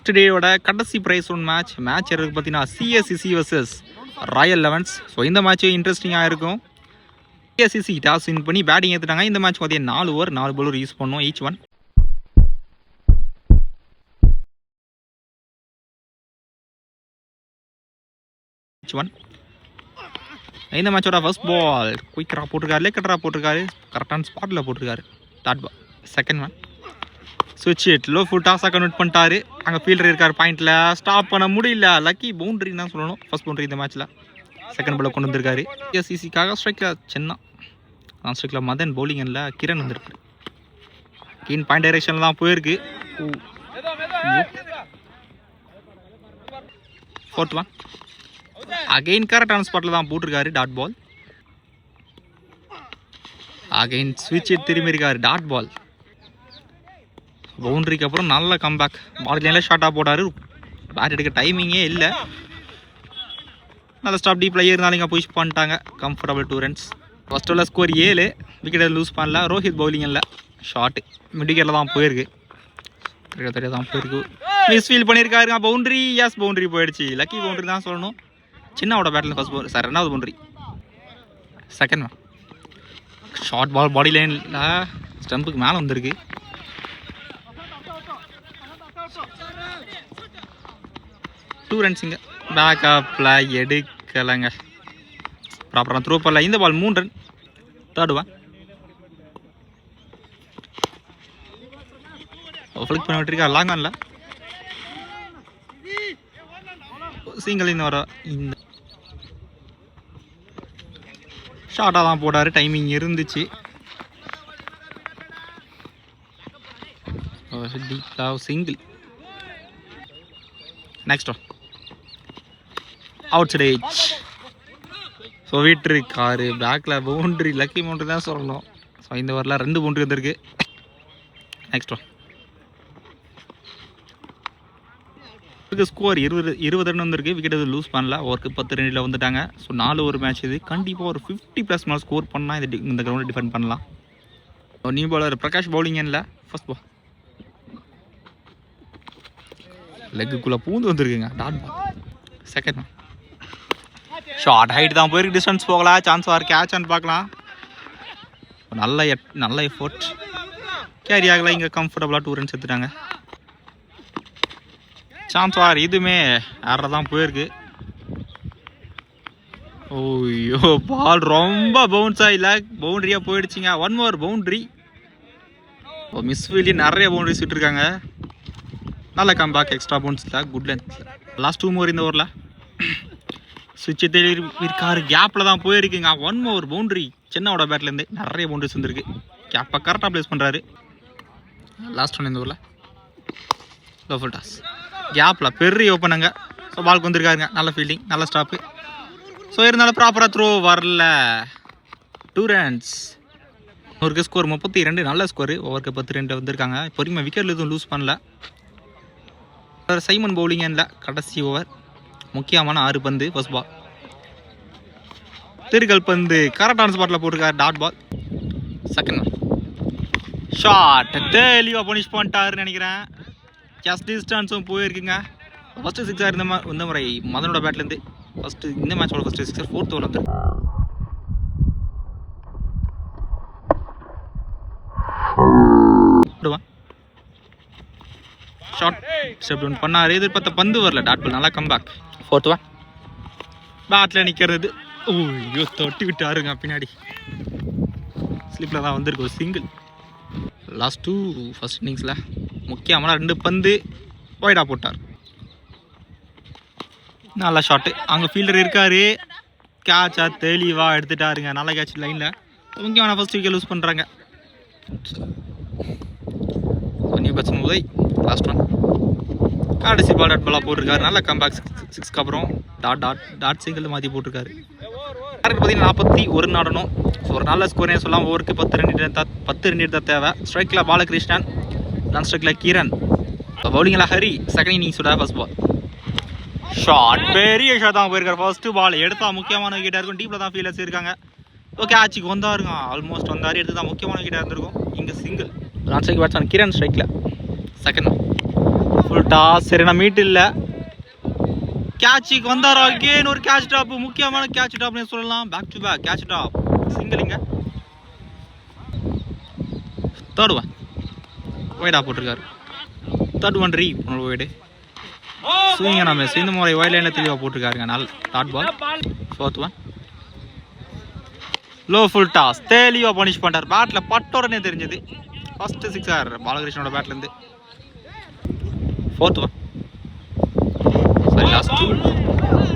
First டேயோட கடைசி price one match இருக்குது பார்த்தீங்கன்னா சிஎஸ்சிசி வர்சஸ் ராயல் லெவன்ஸ். ஸோ இந்த மேட்ச்சு இன்ட்ரெஸ்டிங்காக இருக்கும். சிஎஸ்சிசி டாஸ் வின் பண்ணி பேட்டிங் ஏற்றுட்டாங்க. இந்த மேட்ச் பார்த்தீங்கன்னா 4 ஓவர் 4 பவுலர் யூஸ் பண்ணோம் ஈச் ஒன். இந்த மேட்சோட ஃபர்ஸ்ட் பால் குயிக்கராக போட்டிருக்காரு, லேக்கட்டராக போட்டிருக்காரு, கரெக்டான ஸ்பாட்டில் போட்டிருக்காரு. Dot ball. செகண்ட் ஒன் ஸ்விட்ச் இட் லோ ஃபுல் டாஸாக கன்வெர்ட் பண்ணிட்டாரு. அங்கே ஃபீல்டர் இருக்கார் பாயிண்டில், ஸ்டாப் பண்ண முடியல. லக்கி பவுண்டரின்னு தான் சொல்லணும். ஃபர்ஸ்ட் பவுண்டரி இந்த மேட்ச்சில். செகண்ட் பால் கொண்டு வந்திருக்காரு. சிசிக்காக ஸ்ட்ரைக்கில் சென்னா, நான் ஸ்ட்ரைக்கில் மதன், பவுலிங்கில் கிரண் வந்திருக்கு. கீன் பாயிண்ட் டைரெக்ஷனில் தான் போயிருக்கு. ஃபோர்த் ஒன் அகெயின் கரெக்டான ஸ்பாட்டில் தான் போட்டிருக்காரு. டாட் பால். அகெயின் ஸ்விட்ச் திரும்பி இருக்காரு. Dot ball. பவுண்டரிக்கு அப்புறம் நல்ல கம்பேக். பால் லைனில் ஷார்ட்டாக போட்டார். பேட் எடுக்க டைமிங்கே இல்லை. நல்ல ஸ்டாப் டீப்பில் இருந்தாலும் இங்கே புஷ் பண்ணிட்டாங்க. Comfortable 2 runs. ஃபர்ஸ்ட் உள்ள ஸ்கோர் 7. விக்கெட்டை லூஸ் பண்ணல. ரோஹித் பவுலிங் இல்லை, ஷார்ட்டு மிட் விக்கெட்டில் தான் போயிருக்கு. தான் போயிருக்கு. மிஸ் ஃபீல் பண்ணியிருக்காருங்க. பவுண்டரி. எஸ், பவுண்டரி போயிடுச்சு. லக்கி பவுண்டரி தான் சொல்லணும். சின்னாவோட பேட்டில் ஃபர்ஸ்ட் பவுண்டரி, சார் ரெண்டாவது boundary. Second one short ball body லைனில் ஸ்டம்புக்கு மேலே வந்திருக்கு. டூ ரன்ஸுங்க. பேக்கப்பில் எடுக்கலைங்க, ப்ராப்பராக த்ரோ பண்ணல. இந்த பால் 3 ரன். தேர்ட் ஒன் ஃபிளிக் பண்ணி விட்டுருக்கா. லாங் ஆனில் சிங்கிள் இன்னும் வர. இந்த ஷார்ட்டாக தான் போட்டார். டைமிங் இருந்துச்சு. Single. Next outside edge. So விட்டுருக்காரு. பேக்கில் பவுண்ட்ரி. லக்கி பவுண்ட்ரி தான் சொல்லணும். ஸோ இந்த ஓவரில் 2 பவுண்ட்ரி வந்திருக்கு. நெக்ஸ்ட் ஸ்கோர் 20 ரன் வந்திருக்கு. விக்கெட் எதுவும் லூஸ் பண்ணல. ஓவருக்கு 10 ரன்னில் வந்துட்டாங்க. ஸோ 4 ஓவர் மேட்ச் இது. கண்டிப்பாக ஒரு 50+ மேலே ஸ்கோர் பண்ணால் இந்த கிரவுண்டை டிஃபெண்ட் பண்ணலாம். நியூ பாலர் பிரகாஷ் பவுலிங் இல்லை. ஃபர்ஸ்ட் பால் லெக்குள்ளே பூந்து வந்துருக்குங்க. Dot ball. Second one short height தான் போயிருக்கு. டிஸ்டன்ஸ் போகலாம். சான்ஸ் வார் கேட்சான்னு பார்க்கலாம். நல்ல எஃபோர்ட். கேரி ஆகலாம். இங்கே கம்ஃபர்டபுளாக 2 ரன்ஸ் எடுத்துட்டாங்க. சான்ஸ் வார் இதுவுமே தான் போயிருக்கு. ஓய்யோ, பால் ரொம்ப பவுன்ஸாக இல்லை, பவுண்டரியாக போயிடுச்சிங்க. 1 ஓவர் பவுண்ட்ரி. மிஸ் ஃபீல்டி நிறைய பவுண்டரிஸ் விட்டுருக்காங்க. நல்ல கம்பேக். எக்ஸ்ட்ரா பவுன்ஸில் குட் லென்த். லாஸ்ட் 2 ஓவர் இந்த ஓவரில் சுவிட்ச் இருக்காரு. கேப்பில் தான் போயிருக்குங்க. 1 ஓவர் பவுண்ட்ரி. சென்னாவோட பேட்லேருந்து நிறைய பவுண்டரிஸ் வந்துருக்கு. கேப்பை கரெக்டாக ப்ளேஸ் பண்ணுறாரு. லாஸ்ட் ஒன் இந்த ஊரில் லோ ஃபுல் டாஸ். கேப்பில் பெரிய ஓப்பனுங்க. ஸோ பால்க்கு வந்துருக்காருங்க. நல்ல ஃபீல்டிங், நல்ல ஸ்டாப்பு. ஸோ இருந்தாலும் ப்ராப்பராக த்ரோ வரல. 2 ரன்ஸ். ஓவருக்கு ஸ்கோர் 32. நல்ல ஸ்கோரு. ஓவருக்கு 10 ரன் வந்திருக்காங்க. பொறுமையாக விக்கெட்டில் எதுவும் லூஸ் பண்ணல. சைமன் பவுலிங் இல்லை. கடைசி ஓவர் முக்கியமான 6 பந்து. ஃபர்ஸ்ட் பால் திருகல் பந்து கரெக்டான ஸ்பாட்டில் போட்டிருக்காரு. Dot ball. Second one short தெளிவாக பனிஷ் பண்ணிட்டாருன்னு நினைக்கிறேன். ஜஸ்ட் டிஸ்டன்ஸும் போயிருக்குங்க. ஃபஸ்ட்டு 6 இந்த முறை மதனோட பேட்லேருந்து ஃபஸ்ட்டு இந்த மேட்சோட ஃபஸ்ட்டு 6. 4th ஓவர் வந்து ஷார்ட் ஸ்டெப் டவுன் பண்ணார். எதிர்பார்த்த பந்து வரல. Dot ball. நல்லா கம்பேக். 4th ஒன் பேட்டில் நிற்கிறது. ஓய்யோ, தொட்டி விட்டாருங்க பின்னாடி. ஸ்லிப்பில் தான் வந்திருக்கு. ஒரு சிங்கிள். லாஸ்ட் 2 ஃபர்ஸ்ட் இன்னிங்ஸில் முக்கியமான 2 பந்து ஒய்டாக போட்டார். நல்ல ஷாட்டு. அங்கே ஃபீல்டர் இருக்காரு. கேட்சா தெளிவாக எடுத்துட்டாருங்க. நல்ல கேட்ச் லைனில். முக்கியமான ஃபர்ஸ்ட் விக்கெட் லூஸ் பண்ணுறாங்க. New batsman Uday. Last one கடைசி பால் டாட் பாலாக போட்டிருக்காரு. நல்ல கம்பேக். 6க்கு அப்புறம் டாட் சிங்கிள் மாற்றி போட்டிருக்காரு. யாருக்கு பார்த்தீங்கன்னா 41 ஆடணும். ஸோ ஒரு நல்ல ஸ்கோரே சொல்லலாம். ஓவருக்கு 10 ரன் தான் தேவை. ஸ்ட்ரைக்கில் பாலகிருஷ்ணன், நான் ஸ்ட்ரைக்கில் கிரண். பவுலிங்கில் ஹரி. செகண்ட் இன்னிங்ஸோட ஃபர்ஸ்ட் பால் ஷார்ட். பெரிய ஷாட் தான் போயிருக்காரு. ஃபர்ஸ்ட்டு பால் எடுத்தால் முக்கியமான விக்கெட்டாக இருக்கும். டீப்பில் தான் ஃபீல்டர்ஸ் இருக்காங்க. ஓகே, ஆச்சுக்கு வந்தாருங்க. ஆல்மோஸ்ட் வந்தார். எடுத்து தான் முக்கியமான விக்கெட்டாக இருந்திருக்கும். இங்கே சிங்கிள். நான் ஸ்ட்ரைக் பேட்ஸ்மேன் கிரண் ஸ்ட்ரைக்கில். செகண்ட் ஃபுல் ஷார்ட்டா சரி நான் மீட் இல்லை. கேட்சுக்கு வந்தாரோ அகேன் ஒரு கேட்ச் டாப், முக்கியமான கேட்ச் டாப்னே சொல்லலாம். Back to back catch drop, சிங்கிளிங்க. தேர்ட் ஒன் ஒய்டா போட்டிருக்காரு. தேர்ட் ஒன் ரீ ஒய்டு ஸ்விங்க. நம்ம இந்த முறை ஒயிட் லைனில் தெளிவாக போட்டிருக்காருங்க. நாள் dot ball. Fourth one low full toss, தெளிவாக பனிஷ் பண்ணிட்டார். பேட்டில் பட்ட உடனே தெரிஞ்சது. ஃபர்ஸ்ட் சிக்ஸர் பாலகிருஷ்ணனோட பேட்லேருந்து. ஃபோர்த் ஒன் சரி லாஸ்ட் டூ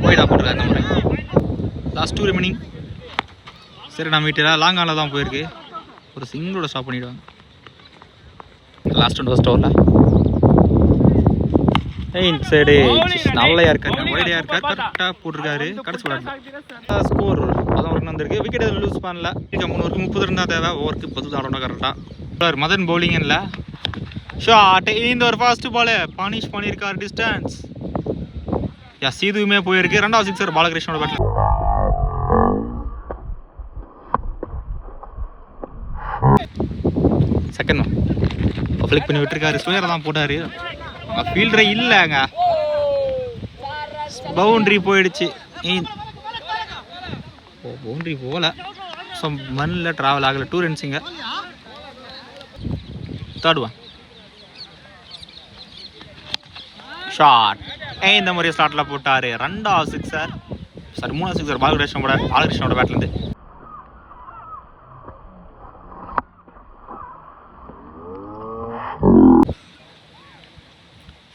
ஒய்டா போட்டிருக்காரு. இந்த முறை லாஸ்ட் டூ ரிமைனிங். சரி நான் மீட்டரா லாங் ஆனில் தான் போயிருக்கு. ஒரு சிங்கிளோட ஸ்டாப் பண்ணிவிடுவாங்க. லாஸ்ட் ஒன் ஃபர்ஸ்ட் ஓவரில் சைடு நல்லையா இருக்காரு, ஒய்டையா இருக்காரு, கரெக்டாக போட்டிருக்காரு. கடைசி விளையாட்டு ஸ்கோர் அதான் ஒர்க் வந்திருக்கு. விக்கெட் எதுவும் லூஸ் பண்ணல. 3 ஓவருக்கு 30 ரன் தான் தேவை. ஓவருக்கு 10 ஆடணும் கரெக்டாக. மதன் பவுலிங் இல்லை. ஷாட் இந்த ஒரு ஃபர்ஸ்ட் பால் பனிஷ் பண்ணியிருக்காரு. டிஸ்டன்ஸ் எஸ் இதுவுமே போயிருக்கு. ரெண்டாவது சிக்ஸர் பாலகிருஷ்ணனோட பேட்டில். செகண்ட் ஒன் ஃபிளிக் பண்ணி விட்டுருக்காரு. ஸ்கொயரை தான் போட்டார். ஃபீல்டரே இல்லைங்க. பவுண்ட்ரி போயிடுச்சு. பவுண்ட்ரி போகல. ஸோ மண்ணில் ட்ராவல் ஆகலை. 2 ரன்ஸுங்க. தேர்ட் ஒன் ஷாட் இந்த மாதிரி ஸ்டார்ட்டில் போட்டார். ரெண்டாவது சிக்ஸர் சாரி 3வது சிக்ஸர் பாலகிருஷ்ணனோட பேட்லேருந்து.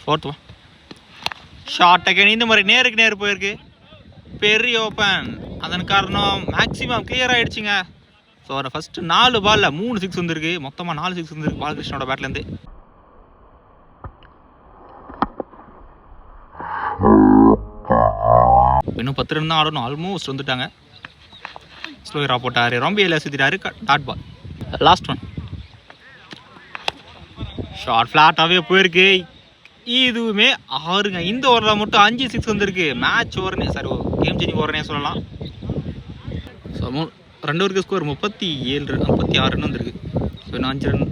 ஃபோர்த் ஒன் ஷார்ட் அகைன் இந்த மாதிரி நேருக்கு நேர் போயிருக்கு. பெரிய ஓப்பன். அதன் காரணம் மேக்ஸிமம் கிளியர் ஆகிடுச்சிங்க. ஸோ ஒரு ஃபஸ்ட்டு 4 பாலில் 3 சிக்ஸ் வந்துருக்கு. மொத்தமாக 4 சிக்ஸ் வந்துருக்கு பாலகிருஷ்ணனோட பேட்லேருந்து. இன்னும் 10 ரன் தான் ஆடணும். ஆல்மோஸ்ட் வந்துட்டாங்க. ஸ்லோயராக போட்டார். ரொம்ப ஏரியா சுற்றிட்டாரு. Dot ball. Last one short ஃப்ளாட்டாகவே போயிருக்கு. இதுவுமே 6ங்க. இந்த ஓவரில் மட்டும் 5 சிக்ஸ் வந்துருக்கு. மேட்ச் ஓவர்னே சாரி கேம் சேஞ்சிங் ஓவர்னே சொல்லலாம். ஸோ 2 ஓவருக்கு ஸ்கோர் 36 ரன் வந்துருக்கு. ஸோ இன்னும் 5 ரன்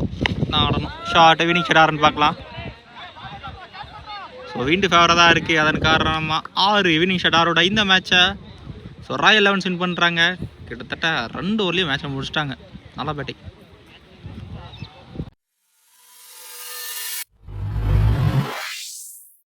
தான் ஆடணும். ஷார்ட்டை வினிங் ஷாட் ஆரன்னு பார்க்கலாம். ஸோ விண்டு ஃபேவராக தான் இருக்குது. அதன் காரணமாக 6 வினிங் ஷாட் ஆரோட இந்த மேட்சை ஸோ ராயல் 11 வின் பண்ணுறாங்க. கிட்டத்தட்ட 2 ஓவர்லேயும் மேட்சை முடிச்சிட்டாங்க. நல்லா பேட்டிங்.